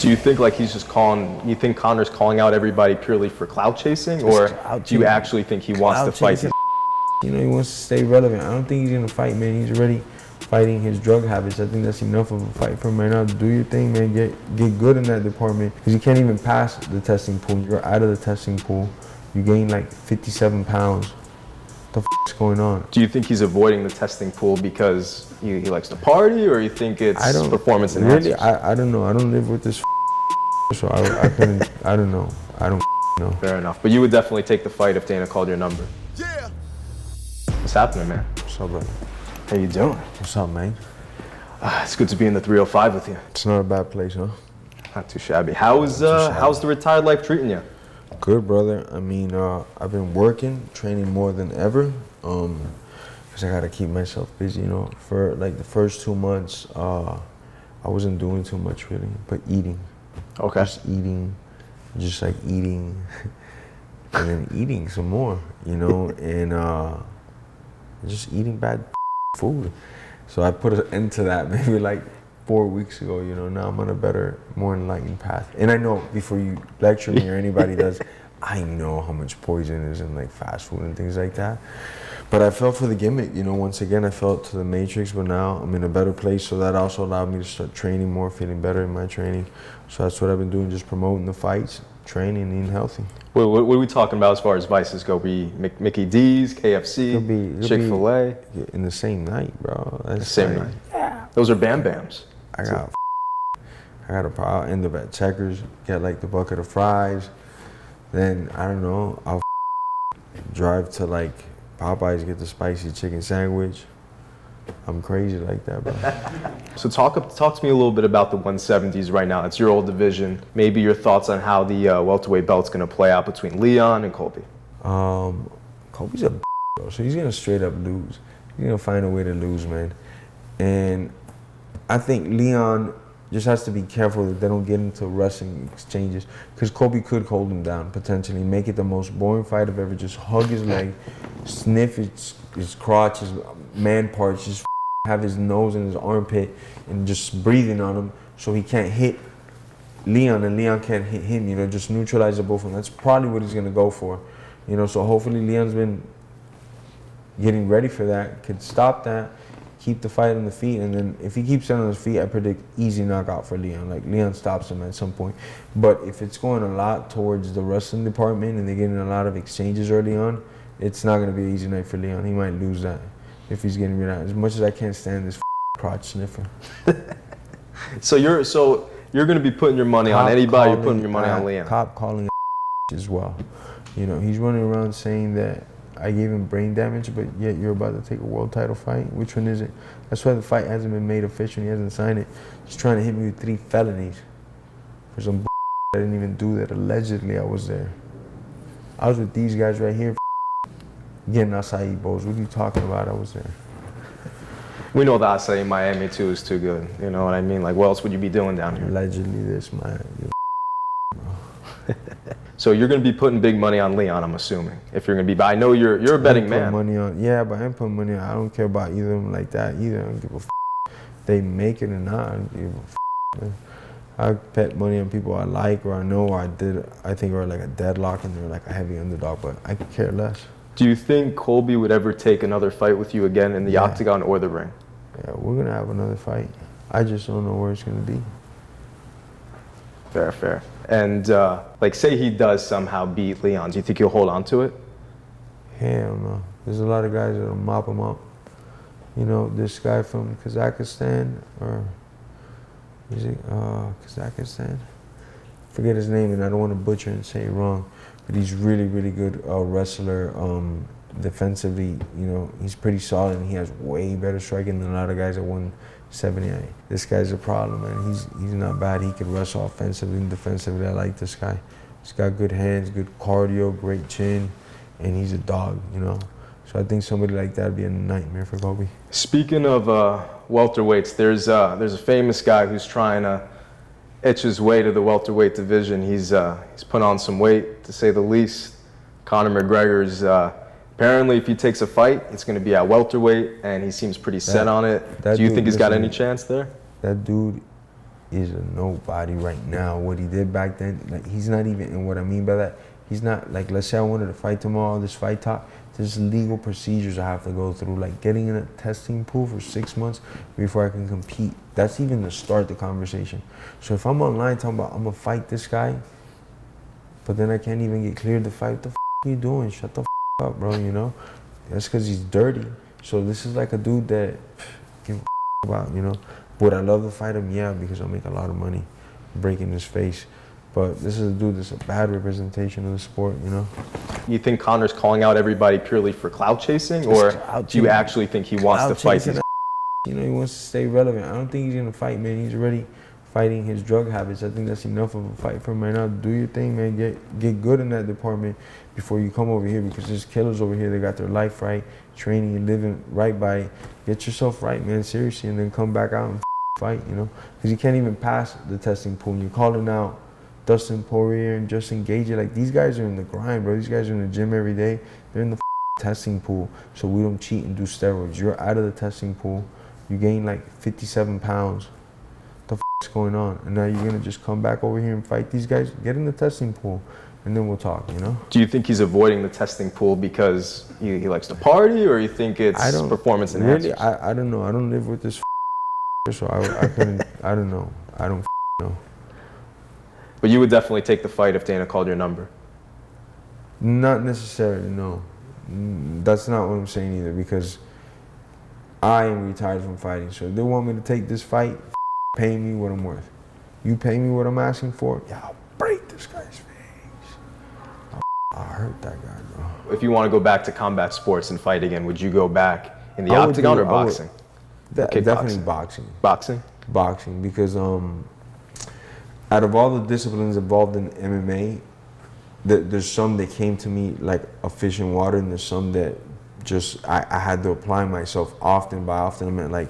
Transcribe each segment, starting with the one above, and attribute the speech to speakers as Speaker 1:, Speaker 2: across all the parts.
Speaker 1: Do you think like he's just you think Conor's calling out everybody purely for clout chasing, or do you actually think he wants to fight?
Speaker 2: You know, he wants to stay relevant. I don't think he's gonna fight, man. He's already fighting his drug habits. I think that's enough of a fight for him right now. Do your thing, man. Get good in that department, because you can't even pass the testing pool. You're out of the testing pool. You gain like 57 pounds. What the f***'s going on?
Speaker 1: Do you think he's avoiding the testing pool because he likes to party, or you think it's performance enhancers?
Speaker 2: Really, I don't know. I don't live with this so I couldn't, I don't know. I don't know.
Speaker 1: Fair enough. But you would definitely take the fight if Dana called your number.
Speaker 3: Yeah.
Speaker 1: What's happening, man?
Speaker 2: What's up, brother?
Speaker 1: How you doing?
Speaker 2: What's up, man?
Speaker 1: It's good to be in the 305 with you.
Speaker 2: It's not a bad place, huh?
Speaker 1: Not too shabby. How's the retired life treating you?
Speaker 2: Good, brother. I mean, I've been working, training more than ever. Cause I gotta keep myself busy, you know. For like the first 2 months, I wasn't doing too much really, but eating.
Speaker 1: Okay.
Speaker 2: Just like eating, and then eating some more, you know, and just eating bad food. So I put an end to that maybe like 4 weeks ago, you know. Now I'm on a better, more enlightened path. And I know before you lecture me or anybody does, I know how much poison is in like fast food and things like that. But I fell for the gimmick, you know. Once again, I fell to the matrix, but now I'm in a better place. So that also allowed me to start training more, feeling better in my training. So that's what I've been doing, just promoting the fights, training, eating healthy.
Speaker 1: What are we talking about as far as vices go? Be Mickey D's, KFC, Chick-fil-A?
Speaker 2: In the same night, bro. That's
Speaker 1: the same night. Yeah. Those are Bam Bams.
Speaker 2: I'll end up at Checkers, get like the bucket of fries. Then, I don't know, I'll drive to like Popeyes, get the spicy chicken sandwich. I'm crazy like that, bro.
Speaker 1: So talk to me a little bit about the 170s right now. It's your old division. Maybe your thoughts on how the welterweight belt's going to play out between Leon and Colby.
Speaker 2: Colby's a bro, so he's going to straight up lose. He's going to find a way to lose, man. And I think Leon just has to be careful that they don't get into wrestling exchanges, because Colby could hold him down, potentially, make it the most boring fight I've ever. Just hug his leg, sniff his crotch, his man parts, just have his nose in his armpit and just breathing on him so he can't hit Leon and Leon can't hit him, you know, just neutralize the both of them. That's probably what he's going to go for, you know. So hopefully Leon's been getting ready for that, could stop that, keep the fight on the feet, and then if he keeps it on his feet, I predict easy knockout for Leon. Like, Leon stops him at some point. But if it's going a lot towards the wrestling department and they're getting a lot of exchanges early on, it's not going to be an easy night for Leon. He might lose that if he's getting rid of that. As much as I can't stand this crotch sniffer.
Speaker 1: So you're going to be putting your money on anybody. You're putting your money on Leon.
Speaker 2: Cop calling as well. You know, he's running around saying that I gave him brain damage, but yet you're about to take a world title fight. Which one is it? That's why the fight hasn't been made official. He hasn't signed it. He's trying to hit me with 3 felonies for some I didn't even do that. Allegedly, I was there. I was with these guys right here getting acai bowls. What are you talking about? I was there.
Speaker 1: We know the acai in Miami too is too good. You know what I mean? Like, what else would you be doing down here?
Speaker 2: Allegedly, this man.
Speaker 1: So you're going to be putting big money on Leon, I'm assuming. If you're going to be, but I know you're a betting man.
Speaker 2: Money on, yeah, but I ain't putting money on. I don't care about either of them like that either. I don't give a f. They make it or not. I don't give a f. Man. I bet money on people I like or I know or I think are like a deadlock and they're like a heavy underdog, but I could care less.
Speaker 1: Do you think Colby would ever take another fight with you again in the octagon or the ring?
Speaker 2: Yeah, we're going to have another fight. I just don't know where it's going to be.
Speaker 1: Fair. And like, say he does somehow beat Leon, do you think he'll hold on to it?
Speaker 2: Hell no. There's a lot of guys that'll mop him up. You know, this guy from Kazakhstan, or is it Kazakhstan? Forget his name, and I don't want to butcher and say it wrong, but he's really, really good wrestler. Defensively, you know, he's pretty solid, and he has way better striking than a lot of guys at 178. This guy's a problem, man. He's not bad. He can wrestle offensively and defensively. I like this guy. He's got good hands, good cardio, great chin, and he's a dog, you know. So I think somebody like that would be a nightmare for Colby.
Speaker 1: Speaking of welterweights, there's a famous guy who's trying to itch his way to the welterweight division. He's put on some weight, to say the least. Conor McGregor's apparently, if he takes a fight, it's going to be at welterweight, and he seems pretty set on it. Do you think he's got any chance there?
Speaker 2: That dude is a nobody right now. What he did back then, like, he's not even, and what I mean by that, he's not, like, let's say I wanted to fight tomorrow, this fight talk, there's legal procedures I have to go through, like getting in a testing pool for 6 months before I can compete. That's even to start the conversation. So if I'm online talking about I'm gonna fight this guy, but then I can't even get cleared to fight, what the f are you doing? Shut the f up, bro, you know? That's because he's dirty. So this is like a dude that give a f about, you know? Would I love to fight him? Yeah, because I'll make a lot of money breaking his face. But this is a dude that's a bad representation of the sport, you know?
Speaker 1: You think Conor's calling out everybody purely for clout chasing, or do you actually think he wants to fight these?
Speaker 2: You know, he wants to stay relevant. I don't think he's gonna fight, man. He's already fighting his drug habits. I think that's enough of a fight for him right now. Do your thing, man. Get good in that department before you come over here, because there's killers over here that got their life right, training and living right by it. Get yourself right, man, seriously, and then come back out and fight, you know? Because you can't even pass the testing pool. And you're calling out Dustin Poirier and Justin Gage. Like, these guys are in the grind, bro. These guys are in the gym every day. They're in the testing pool, so we don't cheat and do steroids. You're out of the testing pool. You gain like 57 pounds. What the is going on? And now you're gonna just come back over here and fight these guys? Get in the testing pool, and then we'll talk, you know?
Speaker 1: Do you think he's avoiding the testing pool because he likes to party, or you think it's performance enhancers?
Speaker 2: Really, I don't know. I don't live with this so I couldn't, I don't know. I don't know.
Speaker 1: But you would definitely take the fight if Dana called your number?
Speaker 2: Not necessarily, no. That's not what I'm saying either, because I am retired from fighting. So if they want me to take this fight, pay me what I'm worth. You pay me what I'm asking for, yeah, I'll break this guy's face. I'll hurt that guy, bro.
Speaker 1: If you want to go back to combat sports and fight again, would you go back in the octagon or boxing?
Speaker 2: Definitely boxing.
Speaker 1: Boxing?
Speaker 2: Boxing, because out of all the disciplines involved in MMA, there's some that came to me like a fish in water, and there's some that just I had to apply myself often. By often I meant, like,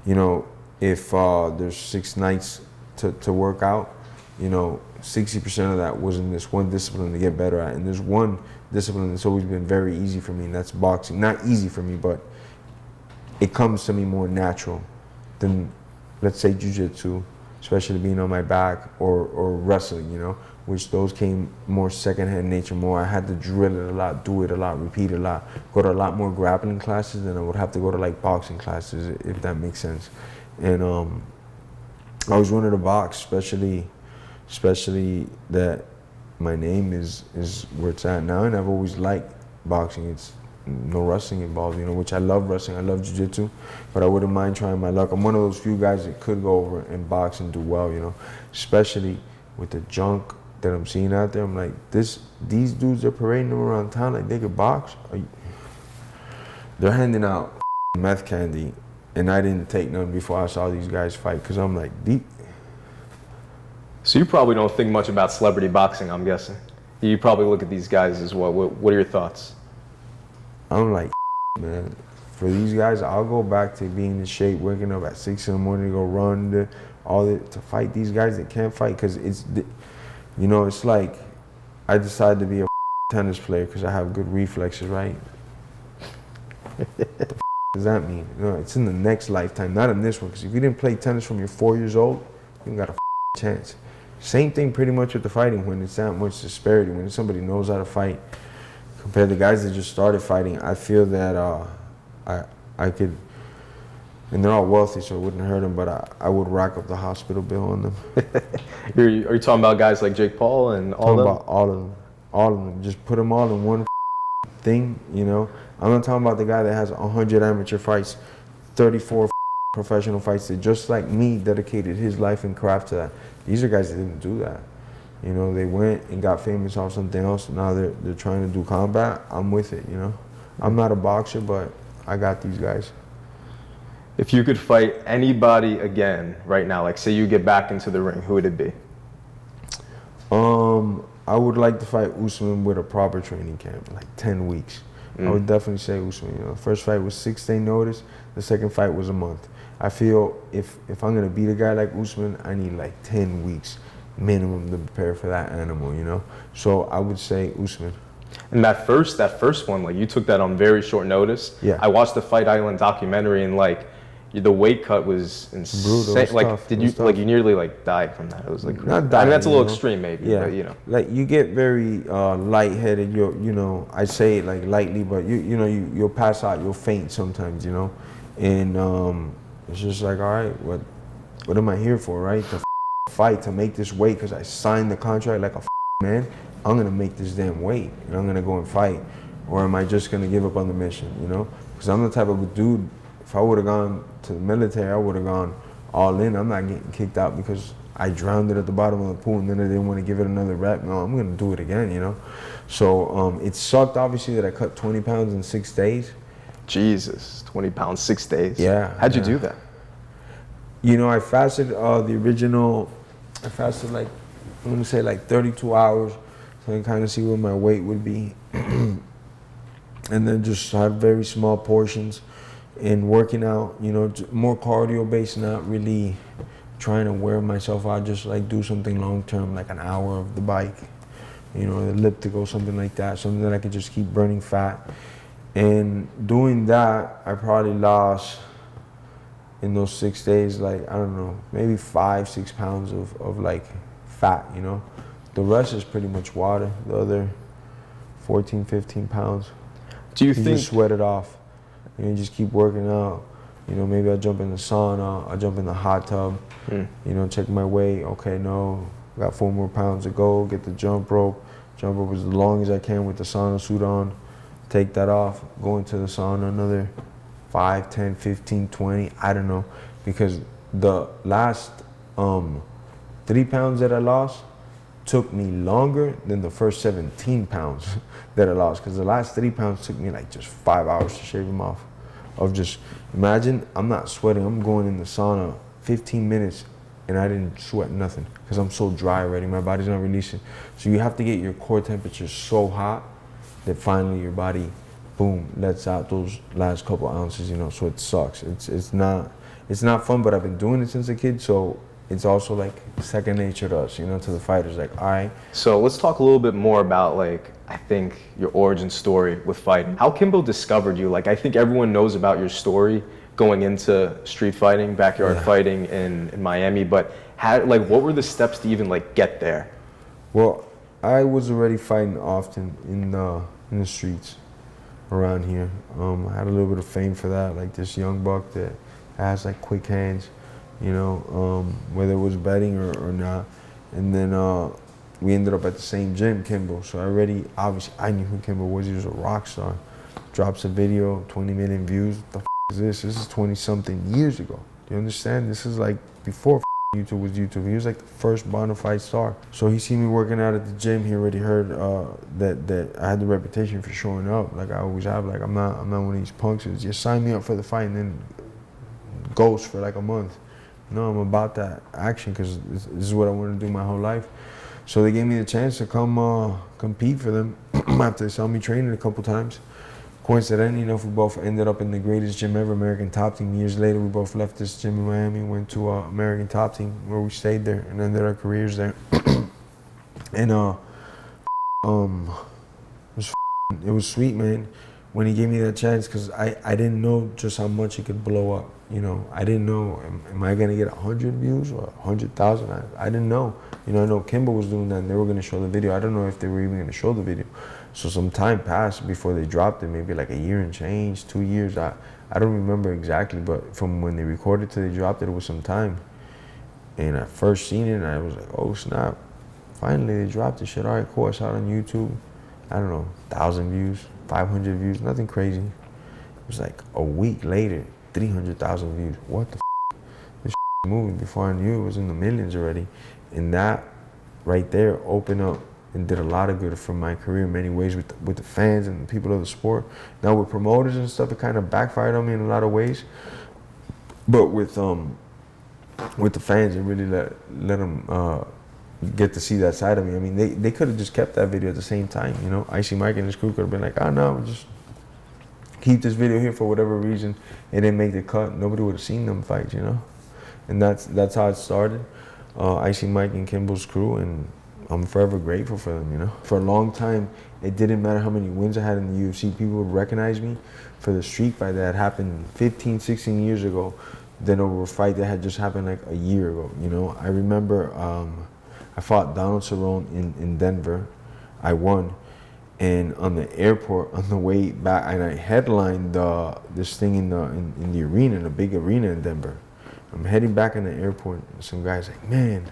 Speaker 2: you know, if there's 6 nights to work out, you know, 60% of that was in this one discipline to get better at. And there's one discipline that's always been very easy for me, and that's boxing. Not easy for me, but it comes to me more natural than, let's say, jiu-jitsu, especially being on my back, or wrestling, you know, which those came more secondhand nature, more I had to drill it a lot, do it a lot, repeat it a lot, go to a lot more grappling classes than I would have to go to like boxing classes, if that makes sense. And I always wanted to box, especially that my name is where it's at now, and I've always liked boxing. It's no wrestling involved, you know, which I love wrestling, I love jiu-jitsu, but I wouldn't mind trying my luck. I'm one of those few guys that could go over and box and do well, you know, especially with the junk that I'm seeing out there. I'm like, these dudes are parading them around town like they could box. They're handing out meth candy, and I didn't take none before I saw these guys fight, because I'm like, deep.
Speaker 1: So you probably don't think much about celebrity boxing, I'm guessing. You probably look at these guys as well. What are your thoughts?
Speaker 2: I'm like, man, for these guys, I'll go back to being in shape, waking up at 6 in the morning to go run, to fight these guys that can't fight, because it's, you know, it's like I decided to be a tennis player because I have good reflexes, right? What the does that mean? No, it's in the next lifetime, not in this one, because if you didn't play tennis from you're 4 years old, you got a chance. Same thing pretty much with the fighting, when it's that much disparity, when somebody knows how to fight. Compared to guys that just started fighting, I feel that I could, and they're all wealthy, so it wouldn't hurt them, but I would rack up the hospital bill on them.
Speaker 1: Are you talking about guys like Jake Paul and all of them?
Speaker 2: About all of them. Just put them all in one thing, you know. I'm not talking about the guy that has 100 amateur fights, 34 professional fights, that just like me dedicated his life and craft to that. These are guys that didn't do that. You know, they went and got famous off something else. Now they're trying to do combat. I'm with it, you know. I'm not a boxer, but I got these guys.
Speaker 1: If you could fight anybody again right now, like say you get back into the ring, who would it be?
Speaker 2: I would like to fight Usman with a proper training camp, like 10 weeks. I would definitely say Usman. You know, the first fight was 6-day notice. The second fight was a month. I feel if I'm gonna beat a guy like Usman, I need like 10 weeks minimum to prepare for that animal, you know? So I would say Usman.
Speaker 1: And that first one, like you took that on very short notice.
Speaker 2: Yeah.
Speaker 1: I watched the Fight Island documentary, and like the weight cut was
Speaker 2: Brutal.
Speaker 1: insane.
Speaker 2: It was
Speaker 1: Like,
Speaker 2: tough.
Speaker 1: did
Speaker 2: It
Speaker 1: you
Speaker 2: was tough.
Speaker 1: like you nearly like died from that? It was like crazy.
Speaker 2: Not
Speaker 1: I
Speaker 2: dying,
Speaker 1: mean, that's a little
Speaker 2: you know?
Speaker 1: extreme, maybe,
Speaker 2: Yeah,
Speaker 1: but you know.
Speaker 2: like you get very lightheaded. You know, I say it like lightly, but you'll pass out, you'll faint sometimes, you know, and it's just like, all right, what am I here for, right? To fight, to make this weight, because I signed the contract like a man. I'm gonna make this damn weight, and I'm gonna go and fight, or am I just gonna give up on the mission, you know? Because I'm the type of a dude. If I would have gone to the military, I would have gone all in. I'm not getting kicked out because I drowned it at the bottom of the pool and then I didn't want to give it another rep. No, I'm going to do it again, you know? So it sucked, obviously, that I cut 20 pounds in 6 days.
Speaker 1: Jesus, 20 pounds, 6 days.
Speaker 2: Yeah.
Speaker 1: How'd you do that?
Speaker 2: You know, I fasted I fasted like, I'm going to say like 32 hours so I can kind of see where my weight would be. And then just have very small portions. And working out, you know, more cardio based, not really trying to wear myself out, just like do something long term, like an hour of the bike, you know, the elliptical, something like that, something that I could just keep burning fat. And doing that, I probably lost in those 6 days, like, I don't know, maybe 5-6 pounds of like fat, you know. The rest is pretty much water, the other 14-15 pounds.
Speaker 1: Do you think
Speaker 2: just sweat it off? You just keep working out. You know, maybe I'll jump in the sauna, I'll jump in the hot tub, you know, check my weight. Okay, no, got 4 more pounds to go, get the jump rope. Jump rope as long as I can with the sauna suit on. Take that off, go into the sauna another 5, 10, 15, 20, I don't know. Because the last 3 pounds that I lost took me longer than the first 17 pounds that I lost. Because the last 3 pounds took me like just 5 hours to shave them off. Of just, imagine, I'm not sweating, I'm going in the sauna 15 minutes and I didn't sweat nothing because I'm so dry already, my body's not releasing. So you have to get your core temperature so hot that finally your body, boom, lets out those last couple ounces, you know, so it sucks. It's not fun, but I've been doing it since a kid, so it's also like second nature to us, you know, to the fighters, like, all right.
Speaker 1: So let's talk a little bit more about, like, I think your origin story with fighting. How Kimbo discovered you. Like, I think everyone knows about your story going into street fighting, backyard fighting in Miami, but how, like, what were the steps to even like get there?
Speaker 2: Well, I was already fighting often in the streets around here. I had a little bit of fame for that, like this young buck that has like quick hands, you know, whether it was betting or not. And then we ended up at the same gym, Kimbo. So obviously I knew who Kimbo was. He was a rock star. Drops a video, 20 million views. What the is this? This is 20 something years ago. Do you understand? This is like before YouTube was YouTube. He was like the first bona fide star. So he seen me working out at the gym. He already heard that I had the reputation for showing up. Like I always have. Like I'm not one of these punks who just sign me up for the fight and then ghost for like a month. No, I'm about that action because this is what I wanted to do my whole life. So they gave me the chance to come compete for them after they saw me training a couple times. Coincidentally enough, we both ended up in the greatest gym ever, American Top Team. Years later, we both left this gym in Miami, went to American Top Team, where we stayed there and ended our careers there. And it was sweet, man, when he gave me that chance, because I didn't know just how much it could blow up. You know, I didn't know, am I gonna get 100 views or 100,000? I didn't know. You know, I know Kimbo was doing that and they were gonna show the video. I don't know if they were even gonna show the video. So some time passed before they dropped it, maybe like a year and change, 2 years. I don't remember exactly, but from when they recorded to they dropped it, it was some time. And I first seen it and I was like, oh snap, finally they dropped the shit. All right, cool, I saw it on YouTube. I don't know, 1,000 views, 500 views, nothing crazy. It was like a week later, 300,000 views. What the f? This movie, before I knew it was in the millions already. And that right there opened up and did a lot of good for my career in many ways with the fans and the people of the sport. Now with promoters and stuff, it kind of backfired on me in a lot of ways. But with the fans, it really let them get to see that side of me. I mean, they could have just kept that video at the same time, you know. Icy Mike and his crew could have been like, oh no, just keep this video here for whatever reason. It didn't make the cut. Nobody would have seen them fight, you know. And that's how it started. Icy Mike and Kimbo's crew, and I'm forever grateful for them, you know. For a long time, it didn't matter how many wins I had in the UFC. People would recognize me for the street fight that happened 15, 16 years ago than over a fight that had just happened like a year ago, you know. I remember I fought Donald Cerrone in Denver. I won. And on the airport, on the way back, and I headlined this thing in the arena, in the big arena in Denver. I'm heading back in the airport, and some guy's like, man,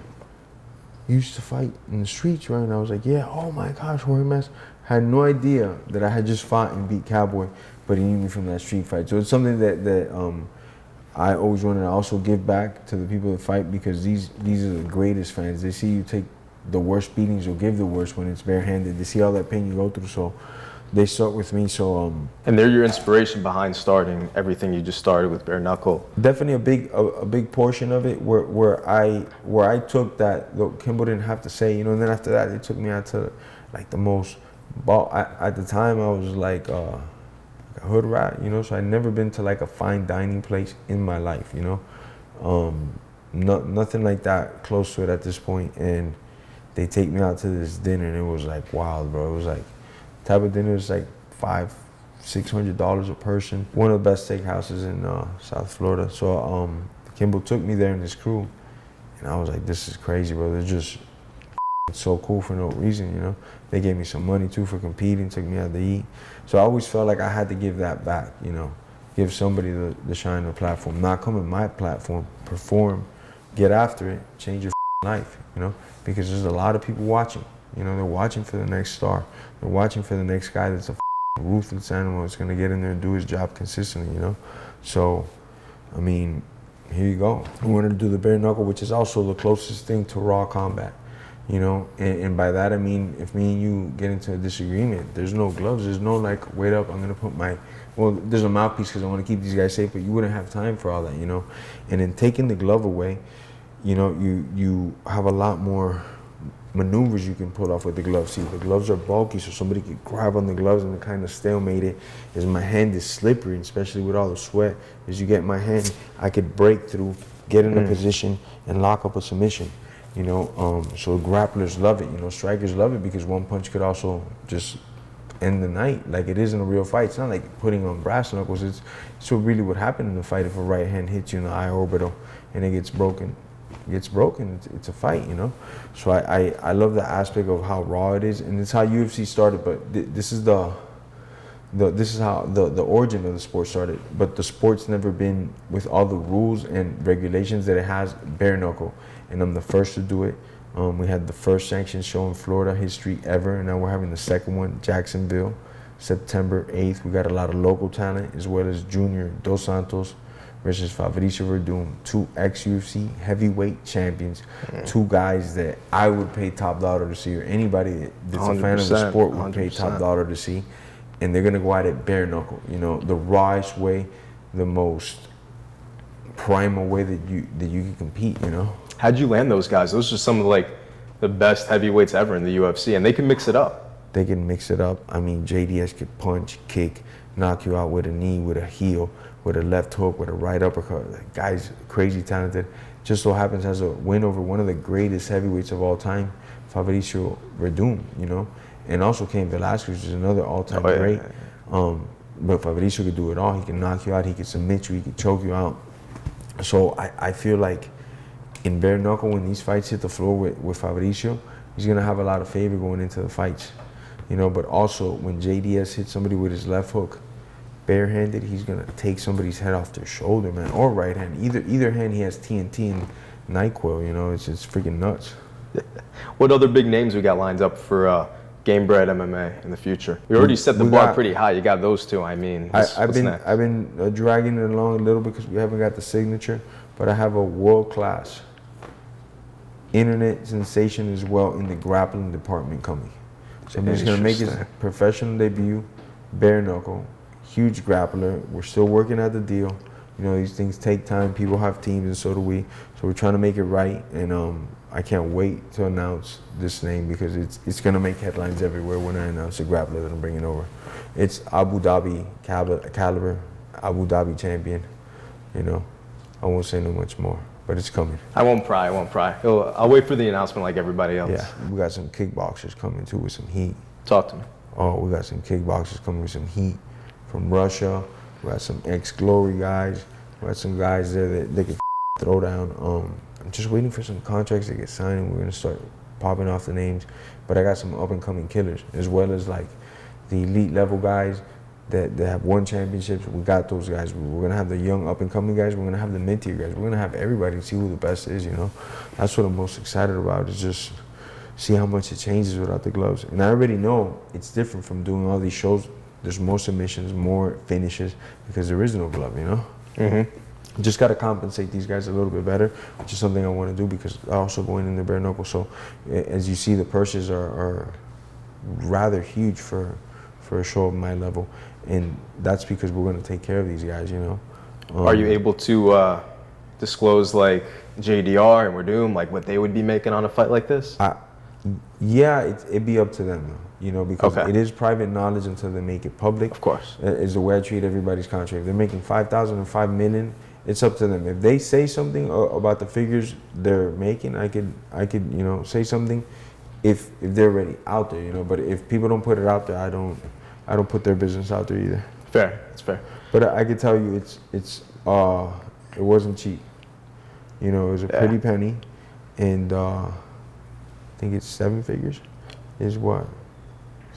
Speaker 2: you used to fight in the streets, right? And I was like, yeah, oh my gosh, Jorge Mas. I had no idea that I had just fought and beat Cowboy, but he knew me from that street fight. So it's something that I always wanted to also give back to the people that fight, because these are the greatest fans. They see you take the worst beatings, you'll give the worst when it's barehanded. They see all that pain you go through, so they start with me. So
Speaker 1: and they're your inspiration behind starting everything you just started with bare knuckle.
Speaker 2: Definitely a big portion of it where I took that. Look, Kimbo didn't have to say, you know. And then after that, they took me out to like the most ball. At the time, I was like a hood rat, you know. So I'd never been to like a fine dining place in my life, you know. Nothing like that close to it at this point. And they take me out to this dinner, and it was like wild, bro. It was like type of dinner was like $500-600 a person. One of the best steakhouses in South Florida. So Kimbo took me there and his crew, and I was like, this is crazy, bro. They're just so cool for no reason, you know. They gave me some money too for competing, took me out to eat. So I always felt like I had to give that back, you know. Give somebody the shine, the platform. Not come in my platform, perform, get after it, change your life, you know. Because there's a lot of people watching. You know, they're watching for the next star. They're watching for the next guy that's a ruthless animal that's gonna get in there and do his job consistently, you know? So, I mean, here you go. I wanted to do the bare knuckle, which is also the closest thing to raw combat, you know? And by that, I mean, if me and you get into a disagreement, there's no gloves, there's no like, wait up, I'm gonna put my, well, there's a mouthpiece because I wanna keep these guys safe, but you wouldn't have time for all that, you know? And in taking the glove away, you know, you have a lot more maneuvers you can pull off with the gloves. See, the gloves are bulky, so somebody could grab on the gloves and kind of stalemate it. As my hand is slippery, especially with all the sweat, as you get my hand, I could break through, get in a position, and lock up a submission. You know, so grapplers love it. You know, strikers love it because one punch could also just end the night, like it is in a real fight. It's not like putting on brass knuckles. It's so really what happened in the fight. If a right hand hits you in the eye orbital and it gets broken, it's a fight, you know. So I love the aspect of how raw it is, and it's how UFC started. But this is this is how the origin of the sport started. But the sport's never been with all the rules and regulations that it has bare knuckle, and I'm the first to do it. We had the first sanctioned show in Florida history ever, and now we're having the second one, Jacksonville, September 8th. We got a lot of local talent as well as Junior Dos Santos versus Fabricio Verdum, two ex-UFC heavyweight champions, two guys that I would pay top dollar to see, or anybody that's a fan of the sport would pay top dollar to see. And they're gonna go at it bare knuckle, you know, the rawest way, the most primal way that you can compete, you know.
Speaker 1: How'd you land those guys? Those are some of like the best heavyweights ever in the UFC, and they can mix it up.
Speaker 2: They can mix it up. I mean, JDS could punch, kick, knock you out with a knee, with a heel, with a left hook, with a right uppercut. The guy's crazy talented. Just so happens has a win over one of the greatest heavyweights of all time, Fabricio Verdum, you know. And also Cain Velasquez, which is another all-time great. But Fabricio could do it all. He can knock you out, he could submit you, he could choke you out. So I feel like in bare knuckle, when these fights hit the floor with Fabricio, he's gonna have a lot of favor going into the fights. You know, but also when JDS hits somebody with his left hook, barehanded, he's gonna take somebody's head off their shoulder, man, or right hand. Either hand, he has TNT and NyQuil. You know, it's freaking nuts.
Speaker 1: What other big names we got lined up for Gamebred MMA in the future? We already set the bar pretty high. You got those two. I mean,
Speaker 2: I've been dragging it along a little because we haven't got the signature, but I have a world-class internet sensation as well in the grappling department coming. So I'm just gonna make his professional debut, bare knuckle. Huge grappler. We're still working out the deal. You know, these things take time. People have teams, and so do we. So we're trying to make it right, and I can't wait to announce this name because it's gonna make headlines everywhere when I announce the grappler that I'm bringing over. It's Abu Dhabi caliber, Abu Dhabi champion. You know, I won't say no much more. but it's coming.
Speaker 1: I won't pry. I'll wait for the announcement like everybody else.
Speaker 2: Yeah, we got some kickboxers coming too with some heat.
Speaker 1: Talk to me.
Speaker 2: Oh, we got some kickboxers coming with some heat from Russia. We got some ex-Glory guys. We got some guys there that they can throw down. I'm just waiting for some contracts to get signed, and we're gonna start popping off the names. But I got some up-and-coming killers, as well as like the elite level guys that have won championships. We got those guys. We're gonna have the young up-and-coming guys. We're gonna have the mid-tier guys. We're gonna have everybody see who the best is. You know, that's what I'm most excited about. Is just see how much it changes without the gloves. And I already know it's different from doing all these shows. There's more submissions, more finishes, because there is no glove, you know? Mm-hmm. Just got to compensate these guys a little bit better, which is something I want to do because I also going in the bare knuckle. So as you see, the purses are rather huge for a show of my level. And that's because we're going to take care of these guys, you know?
Speaker 1: Are you able to disclose like JDR and Werdum, like what they would be making on a fight like this?
Speaker 2: Yeah, it'd be up to them, you know, because it is private knowledge until they make it public.
Speaker 1: Of course.
Speaker 2: Is the way I treat everybody's contract. If they're making 5,000 or 5 million, it's up to them. If they say something about the figures they're making, I could, you know, say something if they're already out there, you know. But if people don't put it out there, I don't put their business out there either.
Speaker 1: Fair, it's fair.
Speaker 2: But I could tell you, it wasn't cheap. You know, it was a pretty penny, and I think it's 7 figures. Is what?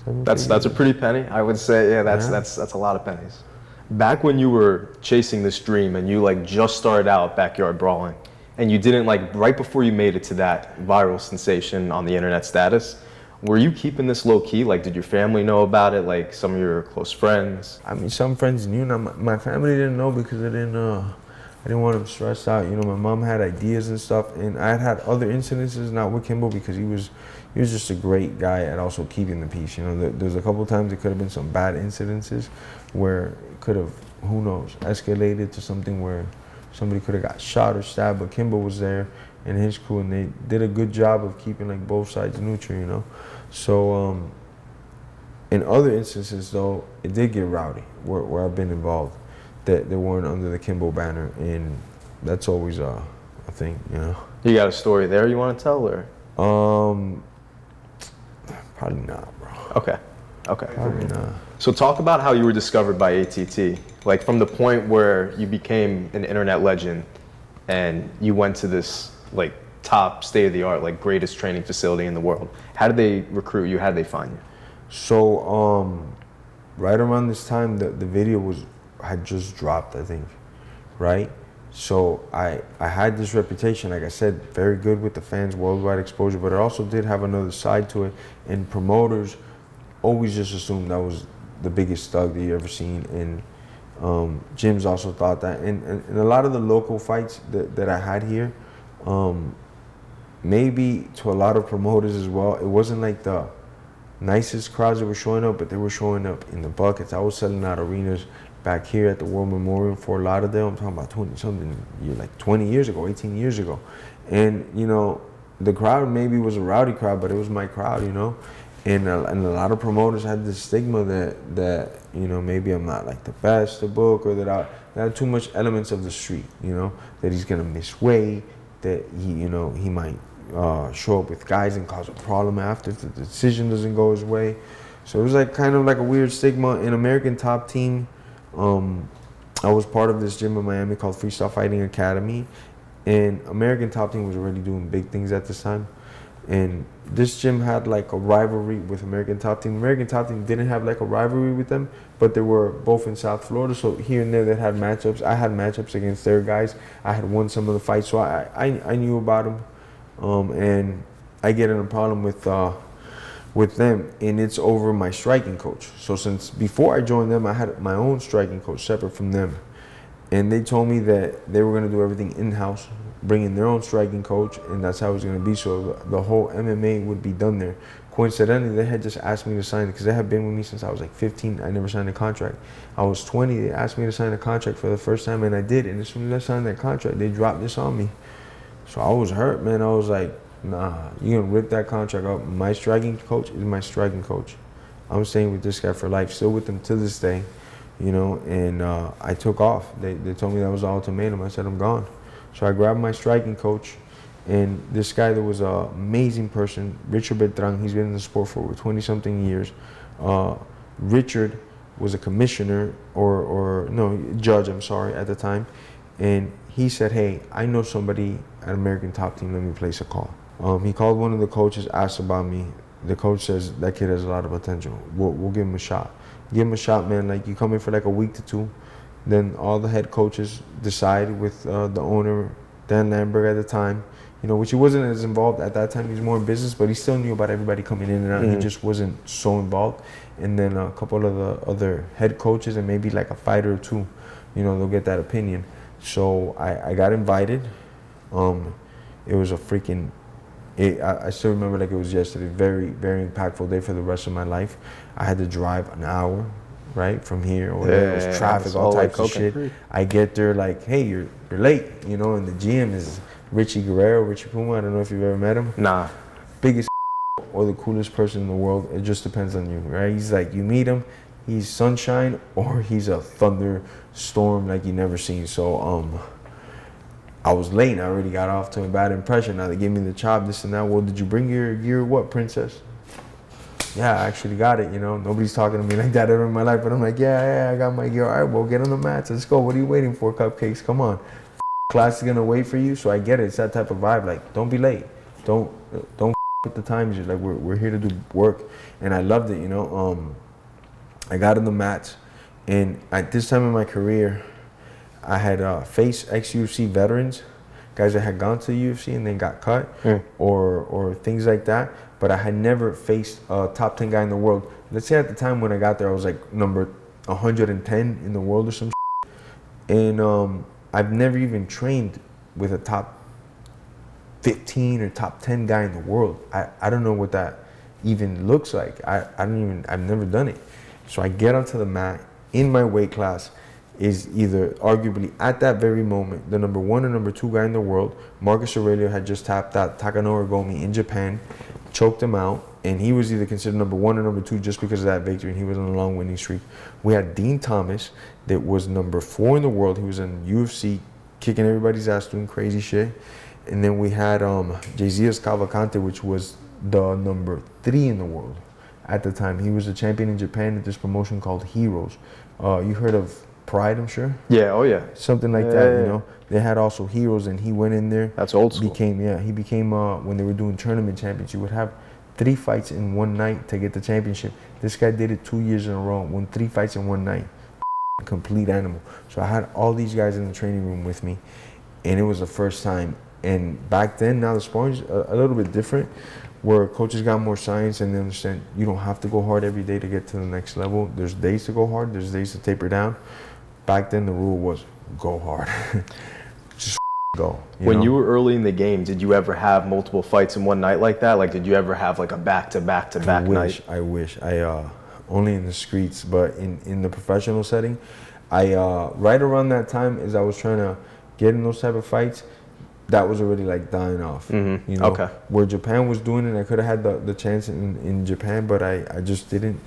Speaker 1: That's a pretty penny. I would say, yeah, that's a lot of pennies. Back when you were chasing this dream and you like just started out backyard brawling, and you didn't like right before you made it to that viral sensation on the internet status, were you keeping this low key? Like, did your family know about it? Like some of your close friends?
Speaker 2: I mean, some friends knew. Now, my family didn't know because I didn't want them stressed out. You know, my mom had ideas and stuff, and I had other incidences, not with Kimbo, because he was just a great guy at also keeping the peace. You know, there's a couple of times it could have been some bad incidences where it could have, who knows, escalated to something where somebody could have got shot or stabbed, but Kimbo was there and his crew, and they did a good job of keeping like both sides neutral, you know. So in other instances though, it did get rowdy where I've been involved that weren't under the Kimbo banner, and that's always a thing, you know.
Speaker 1: You got a story there you want to tell, or?
Speaker 2: Probably not, bro.
Speaker 1: Okay.
Speaker 2: Probably not.
Speaker 1: So talk about how you were discovered by ATT, like from the point where you became an internet legend and you went to this like top state-of-the-art, like greatest training facility in the world. How did they recruit you? How did they find you?
Speaker 2: So right around this time, the video had just dropped, I think, right? So I had this reputation, like I said, very good with the fans, worldwide exposure, but it also did have another side to it, and promoters always just assumed I was the biggest thug that you ever seen, and gyms also thought that, and a lot of the local fights that I had here, maybe to a lot of promoters as well, it wasn't like the nicest crowds that were showing up, but they were showing up in the buckets. I was selling out arenas back here at the War Memorial in Fort Lauderdale. I'm talking about 20 years ago, 18 years ago. And, you know, the crowd maybe was a rowdy crowd, but it was my crowd, you know. And a lot of promoters had this stigma that you know, maybe I'm not like the best to book, or that I have too much elements of the street, you know, that he's gonna miss weight, that he might show up with guys and cause a problem after if the decision doesn't go his way. So it was like kind of like a weird stigma. In American Top Team, I was part of this gym in Miami called Freestyle Fighting Academy, and American Top Team was already doing big things at this time. And this gym had like a rivalry with American Top Team. American Top Team didn't have like a rivalry with them, but they were both in South Florida. So here and there they had matchups. I had matchups against their guys. I had won some of the fights, so I knew about them. And I get in a problem with them, and it's over my striking coach. So since before I joined them, I had my own striking coach separate from them. And they told me that they were going to do everything in-house, bring in their own striking coach, and that's how it was going to be. So the whole MMA would be done there. Coincidentally, they had just asked me to sign, because they had been with me since I was like 15. I never signed a contract. I was 20. They asked me to sign a contract for the first time, and I did. And as soon as I signed that contract, they dropped this on me. So I was hurt, man. I was like, nah, you're going to rip that contract up. My striking coach is my striking coach. I'm staying with this guy for life, still with him to this day. You know, and I took off. They told me that was the ultimatum. I said, I'm gone. So I grabbed my striking coach, and this guy that was an amazing person, Richard Bertrand. He's been in the sport for over 20-something years. Richard was a commissioner or no, judge, I'm sorry, at the time. And he said, hey, I know somebody at American Top Team, let me place a call. He called one of the coaches, asked about me. The coach says, that kid has a lot of potential. We'll give him a shot. Give him a shot, man. Like, you come in for like a week to two. Then all the head coaches decide with the owner, Dan Lambert at the time, which he wasn't as involved at that time. He was more in business, but he still knew about everybody coming in and out. He just wasn't so involved. And then a couple of the other head coaches and maybe like a fighter or two, they'll get that opinion. So I got invited. It was a freaking, I still remember like it was yesterday. Very, very impactful day for the rest of my life. I had to drive an hour, right, from here. Or there was traffic, all types of shit. I get there like, hey, you're late, and the GM is Richie Puma. I don't know if you've ever met him.
Speaker 1: Nah.
Speaker 2: Biggest or the coolest person in the world. It just depends on you, right? He's like, you meet him, he's sunshine or he's a thunderstorm like you never seen. So I was late. I already got off to a bad impression. Now they gave me the chop, this and that. Well, did you bring your gear? What, princess? Yeah, I actually got it. Nobody's talking to me like that ever in my life. But I'm like, yeah, I got my gear. All right, well, get on the mats. Let's go. What are you waiting for, cupcakes? Come on. Class is gonna wait for you. So I get it. It's that type of vibe. Like, don't be late. Don't with the times. You're like, we're here to do work, and I loved it. I got on the mats, and at this time in my career, I had faced ex-UFC veterans, guys that had gone to the UFC and then got cut, or things like that. But I had never faced a top 10 guy in the world. Let's say at the time when I got there, I was like number 110 in the world or some shit. And I've never even trained with a top 15 or top 10 guy in the world. I don't know what that even looks like. I've never done it. So I get onto the mat in my weight class, is either arguably at that very moment the number 1 or number 2 guy in the world. Marcus Aurelio had just tapped out Takanori Gomi in Japan, choked him out, and he was either considered number 1 or number 2 just because of that victory, and he was on a long winning streak. We had Dean Thomas that was number 4 in the world. He was in UFC, kicking everybody's ass, doing crazy shit. And then we had Jesus Cavalcante, which was the number 3 in the world at the time. He was a champion in Japan at this promotion called Heroes. You heard of Pride, I'm sure?
Speaker 1: Yeah, oh yeah.
Speaker 2: Something like that,
Speaker 1: Yeah.
Speaker 2: They had also Heroes, and he went in there.
Speaker 1: That's old school.
Speaker 2: He became, when they were doing tournament champions, you would have 3 fights in one night to get the championship. This guy did it 2 years in a row, won 3 fights in one night. Complete animal. So I had all these guys in the training room with me, and it was the first time. And back then, now the sparring's a little bit different, where coaches got more science and they understand you don't have to go hard every day to get to the next level. There's days to go hard, there's days to taper down. Back then, the rule was go hard. Just go.
Speaker 1: When you were early in the game, did you ever have multiple fights in one night like that? Like, did you ever have like a back-to-back-to-back night?
Speaker 2: I wish. Only in the streets, but in the professional setting, right around that time as I was trying to get in those type of fights, that was already like dying off.
Speaker 1: Okay.
Speaker 2: Where Japan was doing it, I could have had the chance in Japan, but I just didn't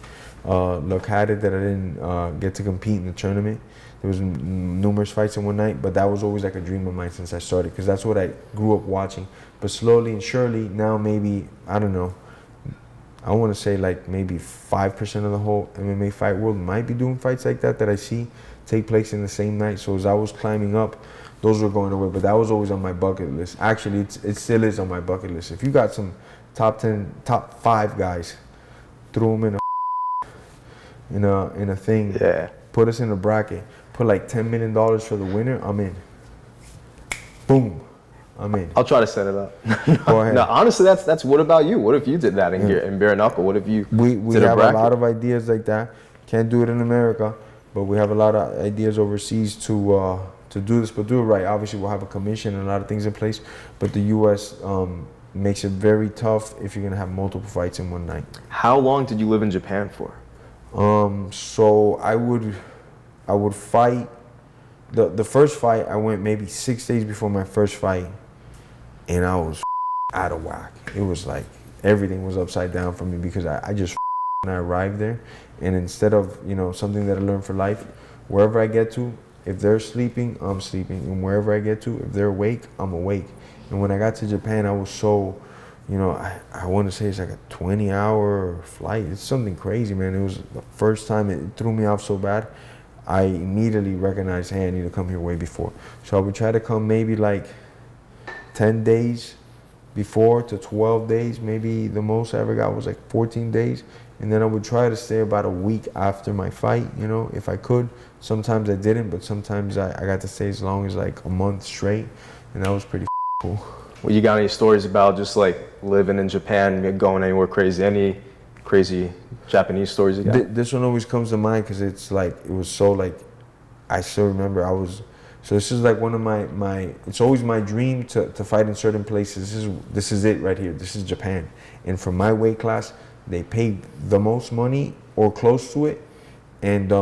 Speaker 2: look at it, that I didn't get to compete in the tournament. There was numerous fights in one night, but that was always like a dream of mine since I started, because that's what I grew up watching. But slowly and surely, now maybe, I don't know, I want to say like maybe 5% of the whole MMA fight world might be doing fights like that I see take place in the same night. So as I was climbing up, those were going away, but that was always on my bucket list. Actually, it still is on my bucket list. If you got some top 10, top 5 guys, throw them in a thing.
Speaker 1: Yeah.
Speaker 2: Put us in a bracket. Put like $10 million for the winner. I'm in. Boom. I'm in.
Speaker 1: I'll try to set it up.
Speaker 2: Go ahead.
Speaker 1: No, honestly, that's what about you? What if you did that in bare knuckle? What if you
Speaker 2: We
Speaker 1: did
Speaker 2: have a
Speaker 1: bracket?
Speaker 2: lot of ideas like that. Can't do it in America, but we have a lot of ideas overseas to do this, but do it right. Obviously, we'll have a commission and a lot of things in place, but the U.S. Makes it very tough if you're gonna have multiple fights in one night.
Speaker 1: How long did you live in Japan for?
Speaker 2: So I would fight. The first fight, I went maybe 6 days before my first fight, and I was out of whack. It was like everything was upside down for me because I just when I arrived there, and instead of something that I learned for life, wherever I get to, If they're sleeping, I'm sleeping. And wherever I get to, if they're awake, I'm awake. And when I got to Japan, I was so, you know, I want to say it's like a 20-hour flight. It's something crazy, man. It was the first time it threw me off so bad. I immediately recognized, hey, I need to come here way before. So I would try to come maybe like 10 days before to 12 days. Maybe the most I ever got was like 14 days. And then I would try to stay about a week after my fight, you know, if I could. Sometimes I didn't, but sometimes I got to stay as long as like a month straight. And that was pretty cool.
Speaker 1: Well, you got any stories about just like living in Japan, going anywhere crazy? Any crazy Japanese stories you got?
Speaker 2: This one always comes to mind because it's like, it was so like, I still remember so this is like one of my it's always my dream to fight in certain places. This is it right here. This is Japan. And for my weight class, they pay the most money or close to it. And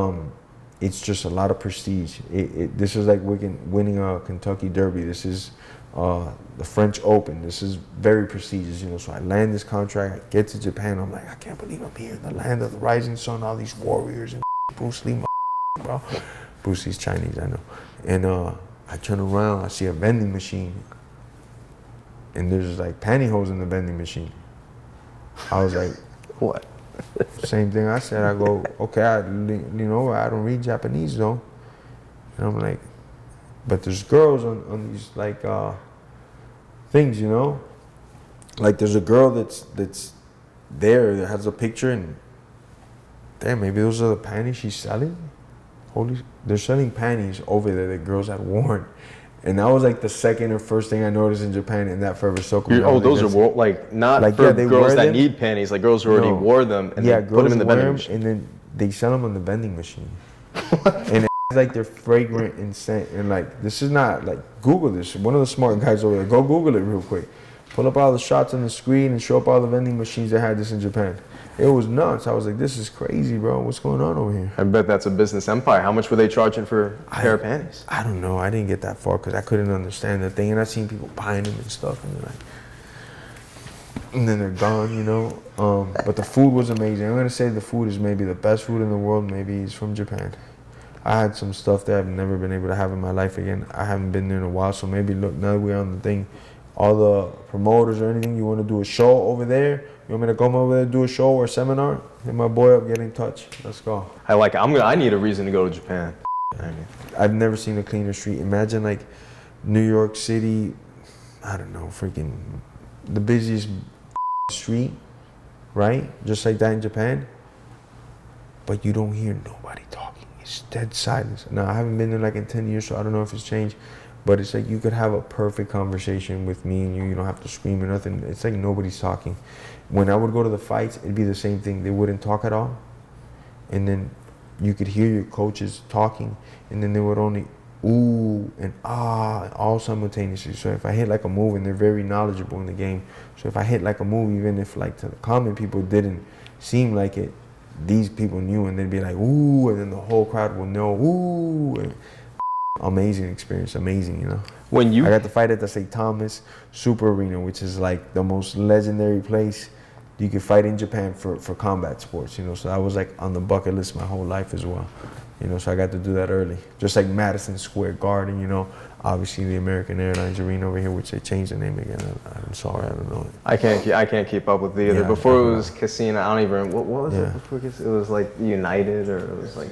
Speaker 2: it's just a lot of prestige. This is like winning a Kentucky Derby. This is the French Open. This is very prestigious, you know. So I land this contract, I get to Japan, I'm like, I can't believe I'm here in the land of the rising sun, all these warriors and Bruce Lee, bro. Bruce Lee's Chinese, I know. And I turn around, I see a vending machine, and there's like pantyhose in the vending machine. I was like,
Speaker 1: what?
Speaker 2: Same thing I said. I go, okay, I don't read Japanese though. And I'm like, but there's girls on these like things, you know. Like there's a girl that's there that has a picture, and damn, maybe those are the panties she's selling. They're selling panties over there that girls had worn. And that was like the second or first thing I noticed in Japan, and that forever soaked me.
Speaker 1: Oh, those are like not like, for girls that need panties, like girls who already wore them and they put them in the vending machine.
Speaker 2: And then they sell them on the vending machine. And it's like they're fragrant and scent. And like, this is not like, Google this. One of the smart guys over there, go Google it real quick. Pull up all the shots on the screen and show up all the vending machines that had this in Japan. It was nuts. I was like, this is crazy, bro. What's going on over here?
Speaker 1: I bet that's a business empire. How much were they charging for a pair of panties?
Speaker 2: I don't know. I didn't get that far because I couldn't understand the thing. And I seen people buying them and stuff. And then they're gone, you know. But the food was amazing. I'm going to say the food is maybe the best food in the world. Maybe it's from Japan. I had some stuff that I've never been able to have in my life again. I haven't been there in a while. So maybe, look, now that we're on the thing, all the promoters or anything, you want to do a show over there? You want me to come over there, do a show or a seminar? Hit my boy up, get in touch. Let's go.
Speaker 1: I like it. I need a reason to go to Japan.
Speaker 2: I've never seen a cleaner street. Imagine like New York City, I don't know, freaking the busiest street, right? Just like that in Japan. But you don't hear nobody talking. It's dead silence. Now, I haven't been there like in 10 years, so I don't know if it's changed. But it's like you could have a perfect conversation with me and you don't have to scream or nothing. It's like nobody's talking. When I would go to the fights, it'd be the same thing. They wouldn't talk at all. And then you could hear your coaches talking, and then they would only ooh and ah all simultaneously. So if I hit like a move, and they're very knowledgeable in the game, so if I hit like a move, even if like to the common people didn't seem like it, these people knew, and they'd be like ooh, and then the whole crowd will know ooh. And amazing experience, amazing, you know. I got to fight at the St. Thomas Super Arena, which is like the most legendary place you could fight in Japan for combat sports, you know. So I was like on the bucket list my whole life as well, you know. So I got to do that early, just like Madison Square Garden, you know. Obviously the American Airlines Arena over here, which they changed the name again. I'm sorry, I don't know it.
Speaker 1: I can't keep up with either.
Speaker 2: Yeah,
Speaker 1: before it was Casino. I don't even. What was
Speaker 2: Yeah.
Speaker 1: it before? It was like United, or it was like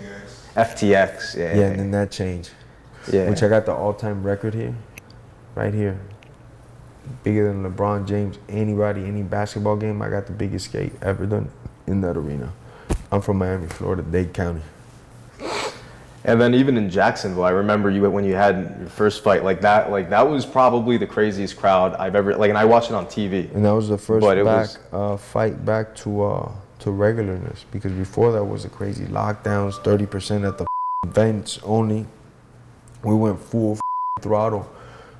Speaker 1: FTX.
Speaker 2: Yeah, and then that changed.
Speaker 1: Yeah.
Speaker 2: Which I got the all-time record here, right here. Bigger than LeBron James, anybody, any basketball game. I got the biggest skate ever done in that arena. I'm from Miami, Florida, Dade County.
Speaker 1: And then even in Jacksonville, I remember when you had your first fight like that was probably the craziest crowd I've ever, and I watched it on TV.
Speaker 2: And that was the first fight back to regularness, because before that was a crazy lockdowns, 30% at the events only. We went full throttle,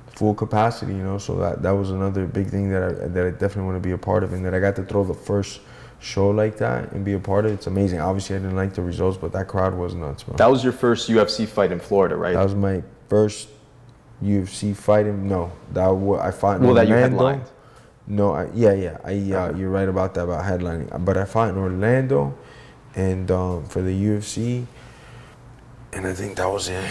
Speaker 2: full capacity, you know. So that was another big thing that I definitely want to be a part of, and that I got to throw the first show like that and be a part of. It's amazing. Obviously, I didn't like the results, but that crowd was nuts, bro.
Speaker 1: That was your first UFC fight in Florida, right?
Speaker 2: That was my first UFC fight I fought in Orlando.
Speaker 1: That you headlined.
Speaker 2: No, you're right about that, about headlining. But I fought in Orlando, and for the UFC, and I think that was it.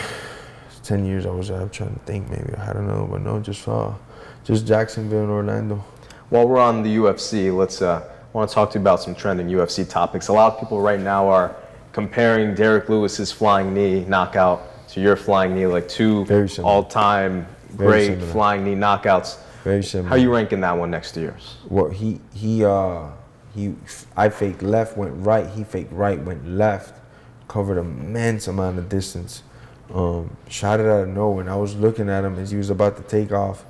Speaker 2: 10 years I was I'm trying to think maybe. I don't know, but no, just Jacksonville and Orlando.
Speaker 1: While we're on the UFC, let's want to talk to you about some trending UFC topics. A lot of people right now are comparing Derrick Lewis's flying knee knockout to your flying knee, like two all-time great flying knee knockouts.
Speaker 2: Very similar.
Speaker 1: How are you ranking that one next to yours?
Speaker 2: Well, I faked left, went right. He faked right, went left. Covered an immense amount of distance. Shot it out of nowhere. And I was looking at him as he was about to take off.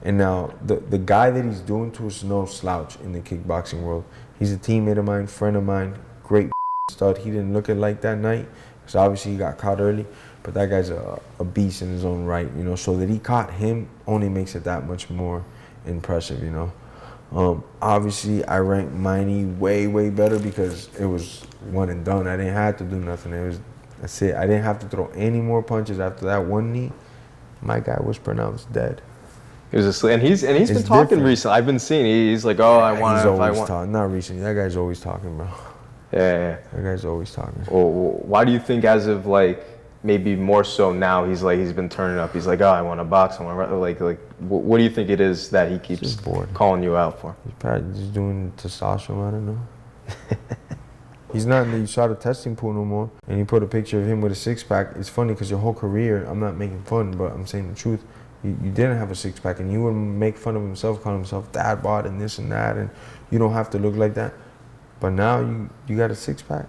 Speaker 2: And now the guy that he's doing to is no slouch in the kickboxing world. He's a teammate of mine, friend of mine, great stud. He didn't look it like that night because obviously he got caught early. But that guy's a beast in his own right, you know. So that he caught him only makes it that much more impressive, you know. Obviously, I ranked Miney way, way better because it was one and done. I didn't have to do nothing. That's it. I didn't have to throw any more punches after that one knee. My guy was pronounced dead.
Speaker 1: He was asleep, and he's been talking recently. I've been seeing he's like, oh, I want.
Speaker 2: He's always talking. Not recently. That guy's always talking, bro.
Speaker 1: Yeah.
Speaker 2: That guy's always talking.
Speaker 1: Well, why do you think, as of like maybe more so now, he's been turning up? He's like, oh, I want to box. I want to like. What do you think it is that he keeps calling you out for?
Speaker 2: He's probably just doing testosterone. I don't know. He's not in the shot of testing pool no more. And he put a picture of him with a six-pack. It's funny because your whole career, I'm not making fun, but I'm saying the truth. You didn't have a six-pack, and you wouldn't make fun of himself, calling himself dad bod and this and that, and you don't have to look like that. But now you got a six-pack.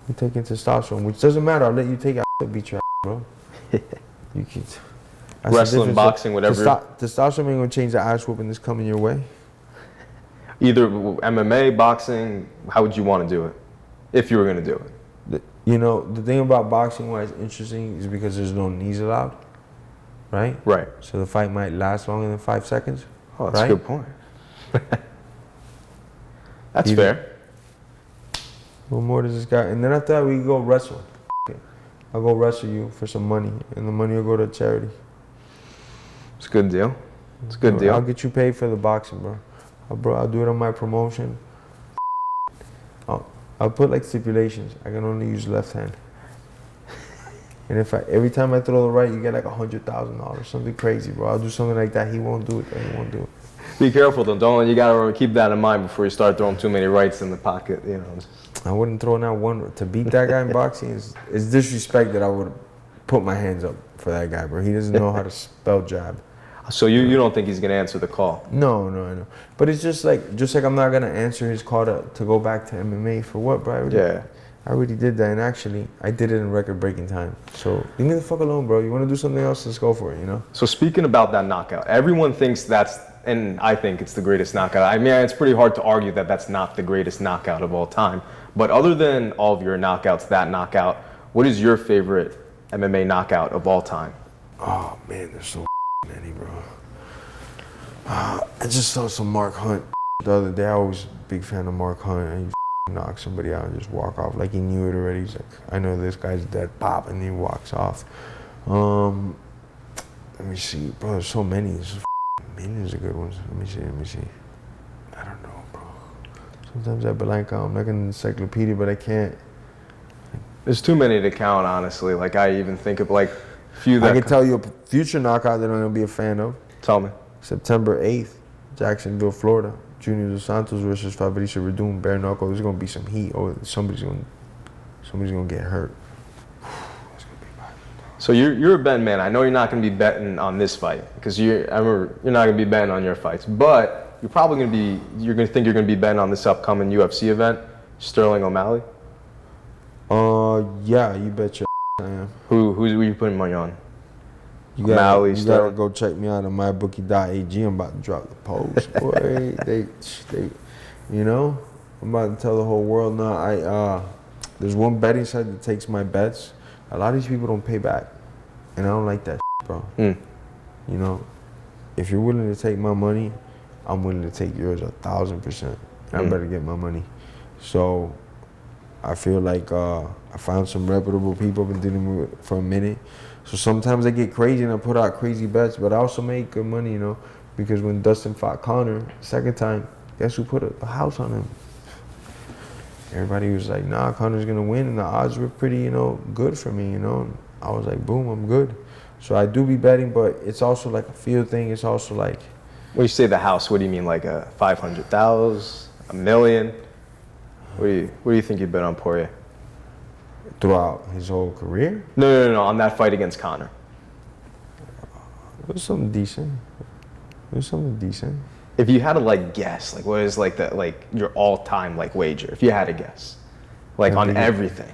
Speaker 2: You're taking testosterone, which doesn't matter. I'll let you take it. I'll beat your ass, bro. You can.
Speaker 1: Wrestling, boxing, whatever.
Speaker 2: Testosterone ain't gonna change the ass whooping that's coming your way.
Speaker 1: Either MMA, boxing. How would you want to do it, if you were gonna do it?
Speaker 2: You know, the thing about boxing, why it's interesting, is because there's no knees allowed. Right?
Speaker 1: Right.
Speaker 2: So the fight might last longer than 5 seconds.
Speaker 1: Oh, that's a good point. That's fair.
Speaker 2: What more does this guy? And then after that, we go wrestle. I'll go wrestle you for some money, and the money will go to charity.
Speaker 1: It's a good deal. It's a good deal.
Speaker 2: I'll get you paid for the boxing, bro. I'll do it on my promotion. I'll put like stipulations. I can only use left hand. And every time I throw the right, you get like $100,000, something crazy, bro. I'll do something like that. He won't do it. He won't do it.
Speaker 1: Be careful, though. You gotta keep that in mind before you start throwing too many rights in the pocket. You know.
Speaker 2: I wouldn't throw that one to beat that guy in boxing. It's disrespect that I would put my hands up for that guy, bro. He doesn't know how to spell jab.
Speaker 1: So you don't think he's gonna answer the call?
Speaker 2: No. But it's just like I'm not gonna answer his call to go back to MMA for what, bro? I already did that, and actually, I did it in record-breaking time. So leave me the fuck alone, bro. You want to do something else? Let's go for it, you know?
Speaker 1: So speaking about that knockout, everyone thinks and I think it's the greatest knockout. I mean, it's pretty hard to argue that that's not the greatest knockout of all time. But other than all of your knockouts, that knockout, what is your favorite MMA knockout of all time?
Speaker 2: Oh, man, there's so many, bro. I just saw some Mark Hunt the other day. I was a big fan of Mark Hunt. And he knock somebody out and just walk off like he knew it already. He's like, I know this guy's dead, pop, and he walks off. Let me see, bro, there's so many. There's millions of good ones. Let me see. I don't know, bro. Sometimes I be like, I'm like an encyclopedia, but I can't.
Speaker 1: There's too many to count, honestly. Like, I even think of like few that
Speaker 2: I can tell you a future knockout that I'm gonna be a fan of.
Speaker 1: Tell me.
Speaker 2: September 8th, Jacksonville, Florida. Junior Dos Santos versus Fabricio Verdun, bare knuckle. There's gonna be some heat. Oh, somebody's gonna get hurt. It's gonna be bad.
Speaker 1: So you're a betting man. I know you're not gonna be betting on this fight because I remember you're not gonna be betting on your fights, but you're probably gonna be. You're gonna think you're gonna be betting on this upcoming UFC event, Sterling O'Malley.
Speaker 2: Yeah, you bet your I am.
Speaker 1: Who are you putting money on?
Speaker 2: You gotta go check me out on mybookie.ag. I'm about to drop the post. Boy, they, you know, I'm about to tell the whole world now. There's one betting site that takes my bets. A lot of these people don't pay back, and I don't like that, bro. You know, if you're willing to take my money, I'm willing to take yours 1,000%. I better get my money. So I feel like I found some reputable people I've been dealing with for a minute. So sometimes I get crazy and I put out crazy bets, but I also make good money, you know, because when Dustin fought Conor, second time, guess who put a house on him? Everybody was like, nah, Conor's gonna win, and the odds were pretty, you know, good for me, you know. I was like, boom, I'm good. So I do be betting, but it's also like a field thing. It's also like,
Speaker 1: When you say the house, what do you mean, like a 500,000, a million? What do you think you bet on Poirier?
Speaker 2: throughout his whole career,
Speaker 1: No, on that fight against Conor.
Speaker 2: it was something decent.
Speaker 1: If you had to like guess, like what is like the like your all-time like wager? If you had to guess, like on everything.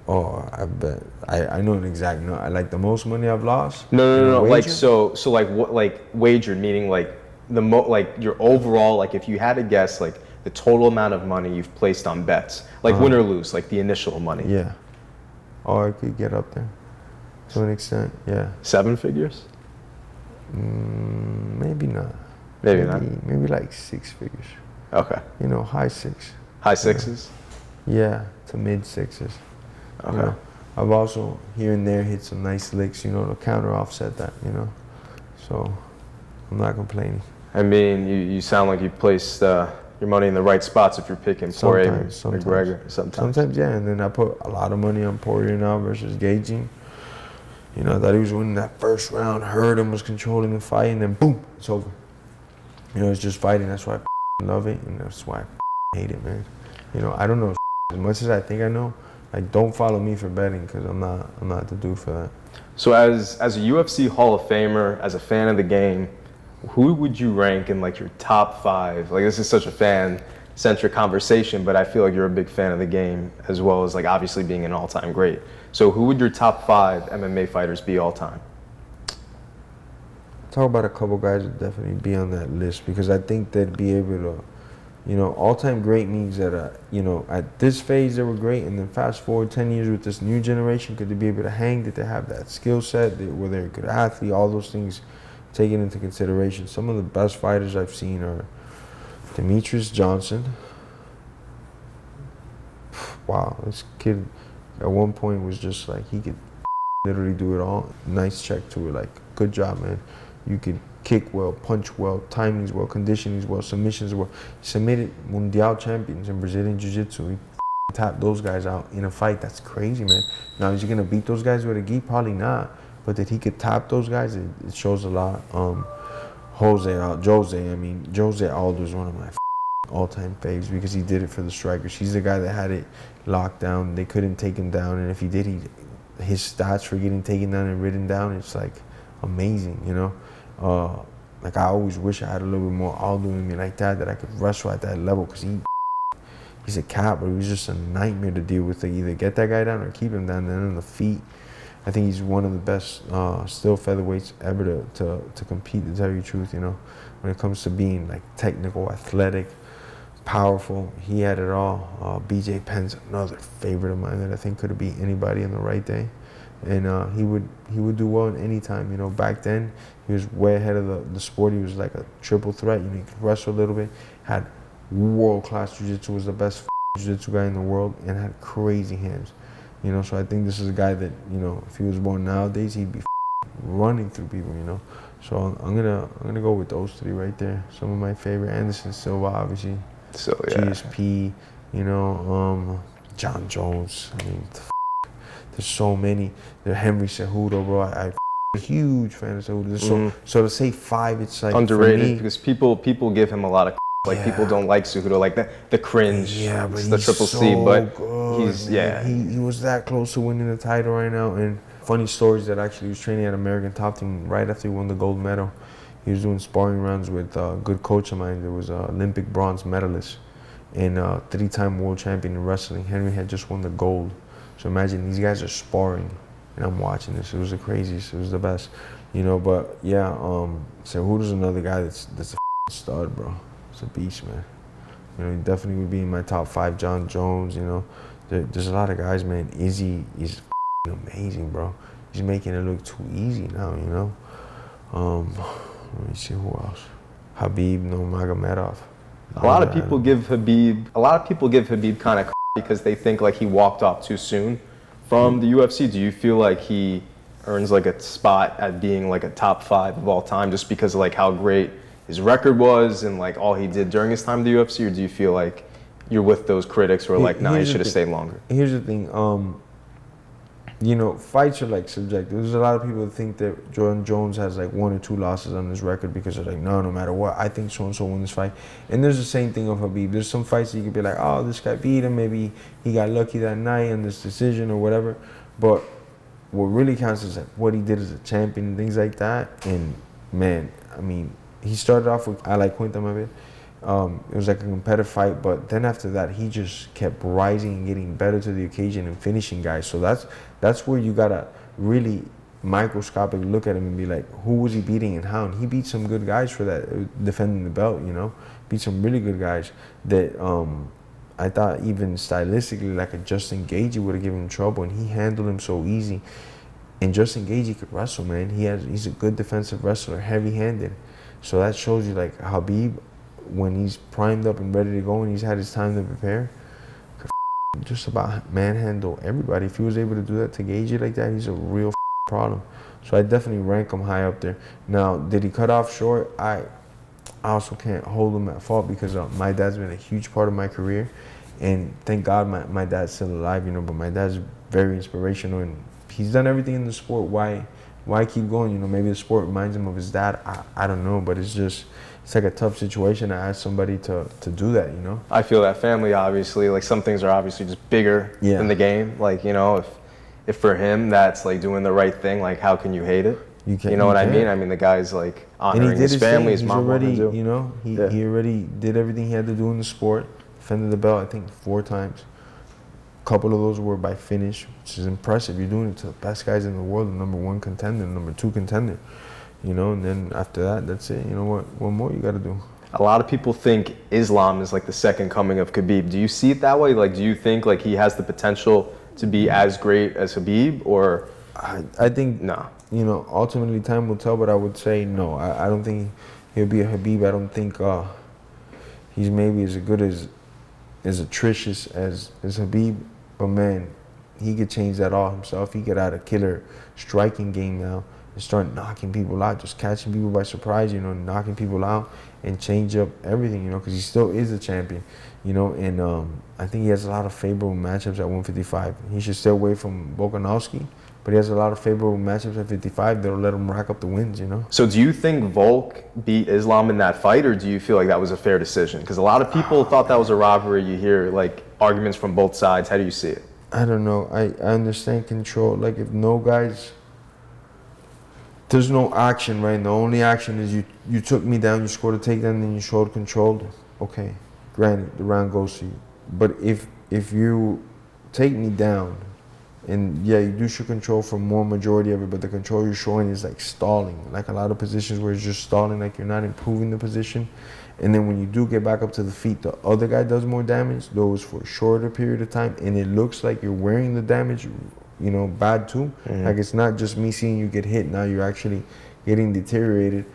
Speaker 2: Oh, I bet. I know an exact number. I like the most money I've lost.
Speaker 1: No. Like so like what like wagered meaning like like your overall like if you had to guess like the total amount of money you've placed on bets, like win or lose, like the initial money.
Speaker 2: Yeah. Oh, I could get up there to an extent. Yeah.
Speaker 1: 7 figures?
Speaker 2: Maybe not.
Speaker 1: Maybe not.
Speaker 2: Maybe like 6 figures.
Speaker 1: Okay.
Speaker 2: You know, high six.
Speaker 1: High sixes?
Speaker 2: Yeah, to mid sixes.
Speaker 1: Okay.
Speaker 2: You know, I've also here and there hit some nice licks, you know, to counter offset that, you know. So I'm not complaining.
Speaker 1: I mean, you sound like you placed your money in the right spots if you're picking Poirier, McGregor.
Speaker 2: Sometimes, yeah. And then I put a lot of money on Poirier now versus Gaethje. You know, I thought he was winning that first round, heard him, was controlling the fight, and then boom, it's over. You know, it's just fighting. That's why I love it, and that's why I hate it, man. You know, I don't know as much as I think I know. Like, don't follow me for betting because I'm not the dude for that.
Speaker 1: So as a UFC Hall of Famer, as a fan of the game, who would you rank in like your top 5? Like this is such a fan-centric conversation, but I feel like you're a big fan of the game as well as like obviously being an all-time great. So who would your top 5 MMA fighters be all time?
Speaker 2: Talk about a couple guys that definitely be on that list because I think they'd be able to, you know, all-time great means that, you know, at this phase they were great, and then fast forward 10 years with this new generation, could they be able to hang? Did they have that skill set? Were they a good athlete? All those things taken into consideration. Some of the best fighters I've seen are Demetrius Johnson. Wow, this kid at one point was just like, he could literally do it all. Nice check to it, like, good job, man. You could kick well, punch well, timing's well, conditioning's well, submissions well. He submitted Mundial champions in Brazilian Jiu-Jitsu. He tapped those guys out in a fight. That's crazy, man. Now, is he gonna beat those guys with a gi? Probably not. But that he could tap those guys, it shows a lot. Jose Aldo is one of my all-time faves because he did it for the strikers. He's the guy that had it locked down. They couldn't take him down, and if he did, his stats for getting taken down and ridden down, it's like amazing, you know. Like I always wish I had a little bit more Aldo in me like that I could wrestle at that level because he's a cat, but he was just a nightmare to deal with. To either get that guy down or keep him down. Then on the feet, I think he's one of the best still featherweights ever to compete, to tell you the truth, you know. When it comes to being like technical, athletic, powerful, he had it all. BJ Penn's another favorite of mine that I think could beat anybody on the right day. And he would do well in any time, you know. Back then, he was way ahead of the sport. He was like a triple threat. You know, he could wrestle a little bit, had world-class jiu-jitsu, was the best jiu-jitsu guy in the world, and had crazy hands. You know, so I think this is a guy that, you know, if he was born nowadays, he'd be running through people, you know. So I'm gonna go with those 3 right there. Some of my favorite. Anderson Silva, obviously.
Speaker 1: So yeah.
Speaker 2: GSP, you know, John Jones. I mean, there's so many. There's Henry Cejudo, bro. I'm a huge fan of Cejudo. So to say 5, it's like
Speaker 1: underrated because people give him a lot of like people don't like Cejudo, like the cringe.
Speaker 2: Yeah, but
Speaker 1: the
Speaker 2: he's
Speaker 1: triple
Speaker 2: so
Speaker 1: C, but
Speaker 2: good,
Speaker 1: he's
Speaker 2: man. He was that close to winning the title right now. And funny stories that actually he was training at American Top Team right after he won the gold medal. He was doing sparring rounds with a good coach of mine. There was an Olympic bronze medalist and 3-time world champion in wrestling. Henry had just won the gold. So imagine these guys are sparring, and I'm watching this. It was the craziest. It was the best, you know. But yeah, Cejudo's another guy that's a stud, bro. It's a beast, man. You know, he definitely would be in my top 5. John Jones, you know. There's a lot of guys, man. Izzy is amazing, bro. He's making it look too easy now, you know. Let me see who else. Khabib Nurmagomedov.
Speaker 1: A lot of people give Khabib kind of because they think like he walked off too soon from the UFC. Do you feel like he earns like a spot at being like a top 5 of all time just because of like how great his record was and like all he did during his time in the UFC, or do you feel like you're with those critics who are like, nah, he should have stayed longer?
Speaker 2: Here's the thing. you know, fights are like subjective. There's a lot of people that think that Jordan Jones has like 1 or 2 losses on his record because they're like, no matter what, I think so-and-so won this fight. And there's the same thing of Khabib. There's some fights that you could be like, oh, this guy beat him. Maybe he got lucky that night in this decision or whatever. But what really counts is like what he did as a champion and things like that. And man, I mean, he started off with I like Quinta Mavid. It was like a competitive fight, but then after that, he just kept rising and getting better to the occasion and finishing guys. So that's where you gotta really microscopic look at him and be like, who was he beating and how? And he beat some good guys for that, defending the belt, you know? Beat some really good guys that I thought even stylistically, like a Justin Gaethje would have given him trouble, and he handled him so easy. And Justin Gaethje could wrestle, man. He's a good defensive wrestler, heavy-handed. So that shows you like Khabib, when he's primed up and ready to go and he's had his time to prepare, could just about manhandle everybody. If he was able to do that to Gaethje like that, he's a real problem. So I definitely rank him high up there. Now, did he cut off short? I also can't hold him at fault because my dad's been a huge part of my career, and thank God my dad's still alive, you know, but my dad's very inspirational and he's done everything in the sport. Why keep going? You know, maybe the sport reminds him of his dad. I don't know, but it's like a tough situation to ask somebody to do that, you know?
Speaker 1: I feel that family, obviously, like some things are obviously just bigger than the game. Like, you know, if for him that's like doing the right thing, like how can you hate it? You know what I mean? I mean, the guy's like honoring his family, his mom wanted to do.
Speaker 2: You know, he already did everything he had to do in the sport, defended the belt, I think 4 times. A couple of those were by finish, which is impressive. You're doing it to the best guys in the world, the #1 contender, #2 contender. You know, and then after that, that's it. You know what more you got to do?
Speaker 1: A lot of people think Islam is like the second coming of Khabib. Do you see it that way? Like, do you think like he has the potential to be as great as Khabib, or?
Speaker 2: I think,
Speaker 1: no.
Speaker 2: You know, ultimately time will tell, but I would say no. I don't think he'll be a Khabib. I don't think he's maybe as good as atrocious as Khabib. But man, he could change that all himself. He could add a killer striking game now and start knocking people out, just catching people by surprise, you know, knocking people out and change up everything, you know, because he still is a champion, you know, and I think he has a lot of favorable matchups at 155. He should stay away from Volkanovski, but he has a lot of favorable matchups at 55 that'll let him rack up the wins, you know.
Speaker 1: So do you think Volk beat Islam in that fight, or do you feel like that was a fair decision? Because a lot of people thought that was a robbery. You hear like arguments from both sides. How do you see it?
Speaker 2: I don't know. I understand control. Like if no guys, there's no action, right? And the only action is you took me down, you scored a takedown, then you showed control. Okay, granted, the round goes to you. But if you take me down, and yeah, you do show control for more majority of it, but the control you're showing is like stalling. Like a lot of positions where it's just stalling, like you're not improving the position. And then when you do get back up to the feet, the other guy does more damage, those for a shorter period of time, and it looks like you're wearing the damage, you know, bad too. Mm-hmm. Like it's not just me seeing you get hit, now you're actually getting deteriorated.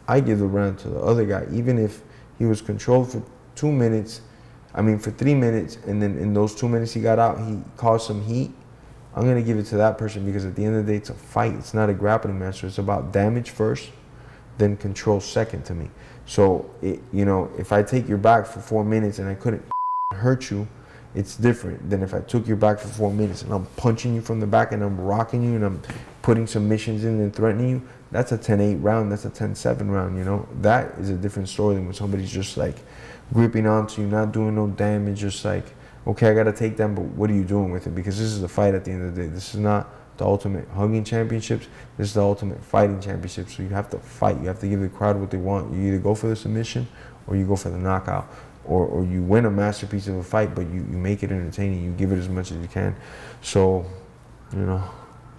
Speaker 2: I give the round to the other guy, even if he was controlled for 3 minutes, and then in those 2 minutes he got out, he caused some heat. I'm going to give it to that person because at the end of the day, it's a fight. It's not a grappling match. So it's about damage first, then control second to me. So, you know, if I take your back for 4 minutes and I couldn't hurt you, it's different than if I took your back for 4 minutes and I'm punching you from the back and I'm rocking you and I'm putting submissions in and threatening you. That's a 10-8 round. That's a 10-7 round, you know. That is a different story than when somebody's just like gripping onto you, not doing no damage, just like, okay, I got to take them, but what are you doing with it? Because this is a fight at the end of the day. This is not the ultimate hugging championships. This is the ultimate fighting championships. So you have to fight. You have to give the crowd what they want. You either go for the submission or you go for the knockout. Or you win a masterpiece of a fight, but you make it entertaining. You give it as much as you can. So, you know,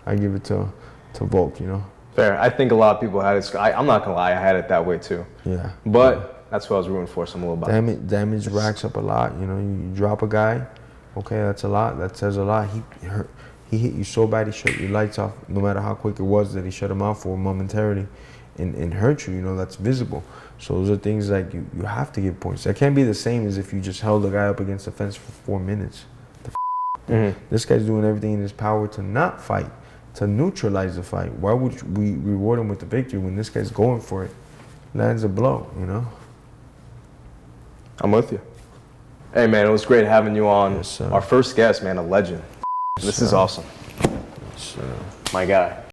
Speaker 2: I give it to Volk, you know.
Speaker 1: Fair. I think a lot of people had it. I'm not going to lie. I had it that way too.
Speaker 2: Yeah.
Speaker 1: But that's what I was rooting for, so I'm a little biased.
Speaker 2: Damage racks up a lot. You know, you drop a guy, okay, that's a lot. That says a lot. He hit you so bad, he shut your lights off, no matter how quick it was that he shut them off for momentarily and hurt you, you know, that's visible. So those are things like you have to give points. That can't be the same as if you just held a guy up against the fence for 4 minutes. This guy's doing everything in his power to not fight, to neutralize the fight. Why would we reward him with the victory when this guy's going for it? Lands a blow, you know?
Speaker 1: I'm with you. Hey, man, it was great having you on.
Speaker 2: Yes,
Speaker 1: our first guest, man, a legend. This is awesome.
Speaker 2: Yes, Sure.
Speaker 3: My guy.